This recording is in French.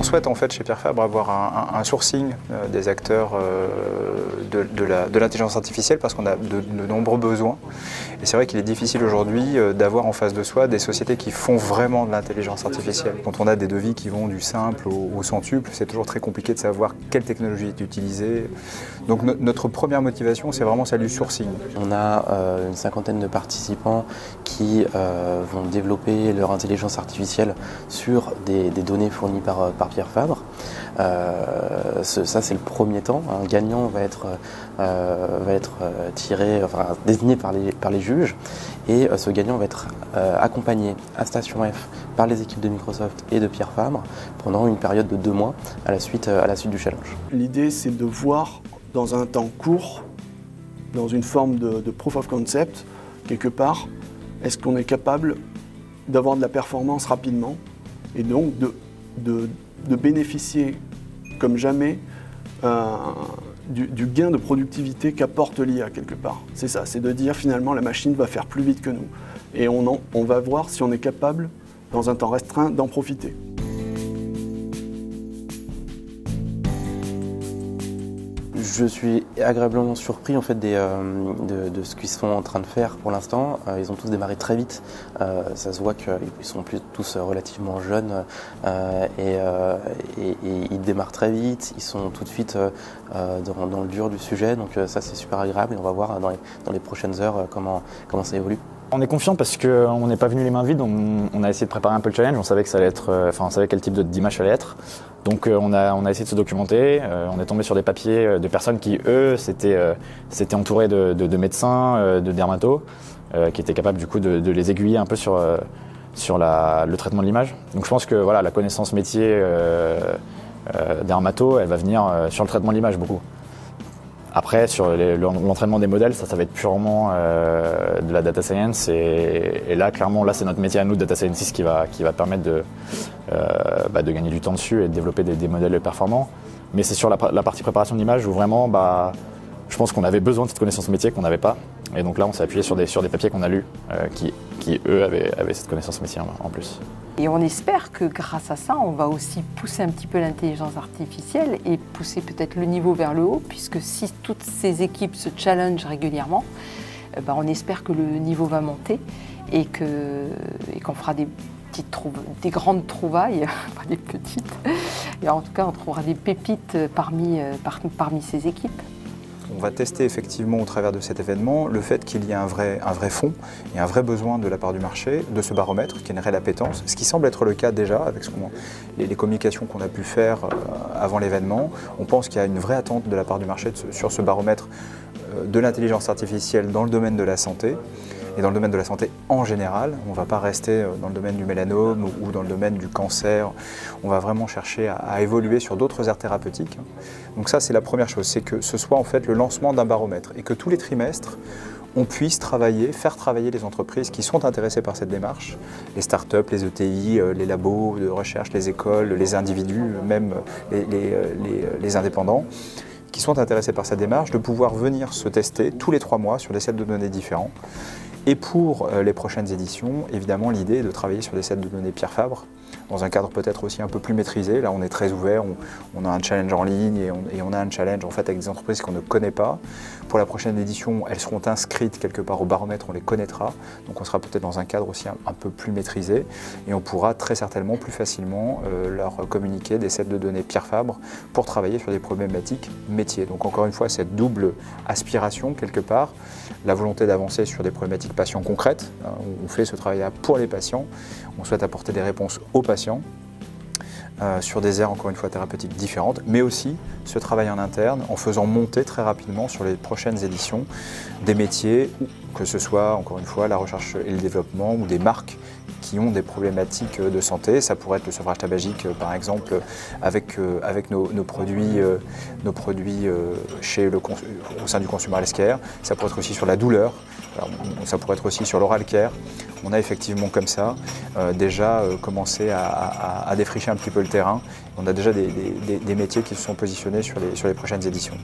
souhaite en fait chez Pierre Fabre avoir un sourcing des acteurs de l'intelligence artificielle parce qu'on a de nombreux besoins. Et c'est vrai qu'il est difficile aujourd'hui d'avoir en face de soi des sociétés qui font vraiment de l'intelligence artificielle. Quand on a des devis qui vont du simple au centuple, c'est toujours très compliqué de savoir quelle technologie est utilisée. Donc notre première motivation, c'est vraiment celle du sourcing. On a une cinquantaine de participants qui vont développer leur intelligence artificielle sur des données fournies par Pierre Fabre. Ça c'est le premier temps. Un gagnant va être désigné par les juges et ce gagnant va être accompagné à Station F par les équipes de Microsoft et de Pierre Fabre pendant une période de 2 mois à la suite du challenge. L'idée c'est de voir dans un temps court, dans une forme de proof of concept, quelque part, est-ce qu'on est capable d'avoir de la performance rapidement et donc de bénéficier comme jamais du gain de productivité qu'apporte l'IA quelque part. C'est ça, c'est de dire finalement la machine va faire plus vite que nous et on va voir si on est capable dans un temps restreint d'en profiter. Je suis agréablement surpris en fait de ce qu'ils sont en train de faire pour l'instant. Ils ont tous démarré très vite. Ça se voit qu'ils sont tous relativement jeunes et ils démarrent très vite. Ils sont tout de suite dans le dur du sujet. Donc ça c'est super agréable et on va voir dans les prochaines heures comment ça évolue. On est confiant parce qu'on n'est pas venu les mains vides, on a essayé de préparer un peu le challenge, on savait que ça allait être, on savait quel type d'image allait être. Donc on a essayé de se documenter, on est tombé sur des papiers de personnes qui, eux, s'étaient entourés de médecins, de dermatos, qui étaient capables du coup de les aiguiller un peu sur le traitement de l'image. Donc je pense que voilà, la connaissance métier dermato, elle va venir sur le traitement de l'image beaucoup. Après, sur l'entraînement des modèles, ça va être purement de la data science et là, clairement, c'est notre métier à nous, data scientist, qui va permettre de gagner du temps dessus et de développer des modèles performants. Mais c'est sur la partie préparation d'image où vraiment, je pense qu'on avait besoin de cette connaissance métier qu'on n'avait pas. Et donc là, on s'est appuyé sur des papiers qu'on a lus qui eux, avaient cette connaissance métier en plus. Et on espère que grâce à ça, on va aussi pousser un petit peu l'intelligence artificielle et pousser peut-être le niveau vers le haut, puisque si toutes ces équipes se challengent régulièrement, on espère que le niveau va monter et qu'on fera des grandes trouvailles, pas des petites, et en tout cas on trouvera des pépites parmi ces équipes. On va tester effectivement au travers de cet événement le fait qu'il y ait un vrai fond et un vrai besoin de la part du marché de ce baromètre qui est une réelle appétence, ce qui semble être le cas déjà avec les communications qu'on a pu faire avant l'événement. On pense qu'il y a une vraie attente de la part du marché sur ce baromètre de l'intelligence artificielle dans le domaine de la santé. Et dans le domaine de la santé en général, on ne va pas rester dans le domaine du mélanome ou dans le domaine du cancer. On va vraiment chercher à évoluer sur d'autres aires thérapeutiques. Donc ça, c'est la première chose, c'est que ce soit en fait le lancement d'un baromètre et que tous les trimestres, on puisse faire travailler les entreprises qui sont intéressées par cette démarche, les startups, les ETI, les labos de recherche, les écoles, les individus, même les indépendants, qui sont intéressés par cette démarche, de pouvoir venir se tester tous les 3 mois sur des sets de données différents. Et pour les prochaines éditions, évidemment, l'idée est de travailler sur des sets de données Pierre Fabre, dans un cadre peut-être aussi un peu plus maîtrisé. Là, on est très ouvert, on a un challenge en ligne et on a un challenge en fait avec des entreprises qu'on ne connaît pas. Pour la prochaine édition, elles seront inscrites quelque part au baromètre, on les connaîtra. Donc on sera peut-être dans un cadre aussi un peu plus maîtrisé et on pourra très certainement plus facilement leur communiquer des sets de données Pierre Fabre pour travailler sur des problématiques métiers. Donc encore une fois, cette double aspiration quelque part, la volonté d'avancer sur des problématiques patients concrètes. On fait ce travail-là pour les patients, on souhaite apporter des réponses aux patients sur des aires encore une fois thérapeutiques différentes, mais aussi ce travail en interne en faisant monter très rapidement sur les prochaines éditions des métiers, que ce soit encore une fois la recherche et le développement ou des marques qui ont des problématiques de santé. Ça pourrait être le sevrage tabagique par exemple avec nos produits au sein du consumer healthcare. Ça pourrait être aussi sur la douleur, ça pourrait être aussi sur l'oral care. On a effectivement comme ça déjà commencé à défricher un petit peu le terrain. On a déjà des métiers qui se sont positionnés sur les prochaines éditions.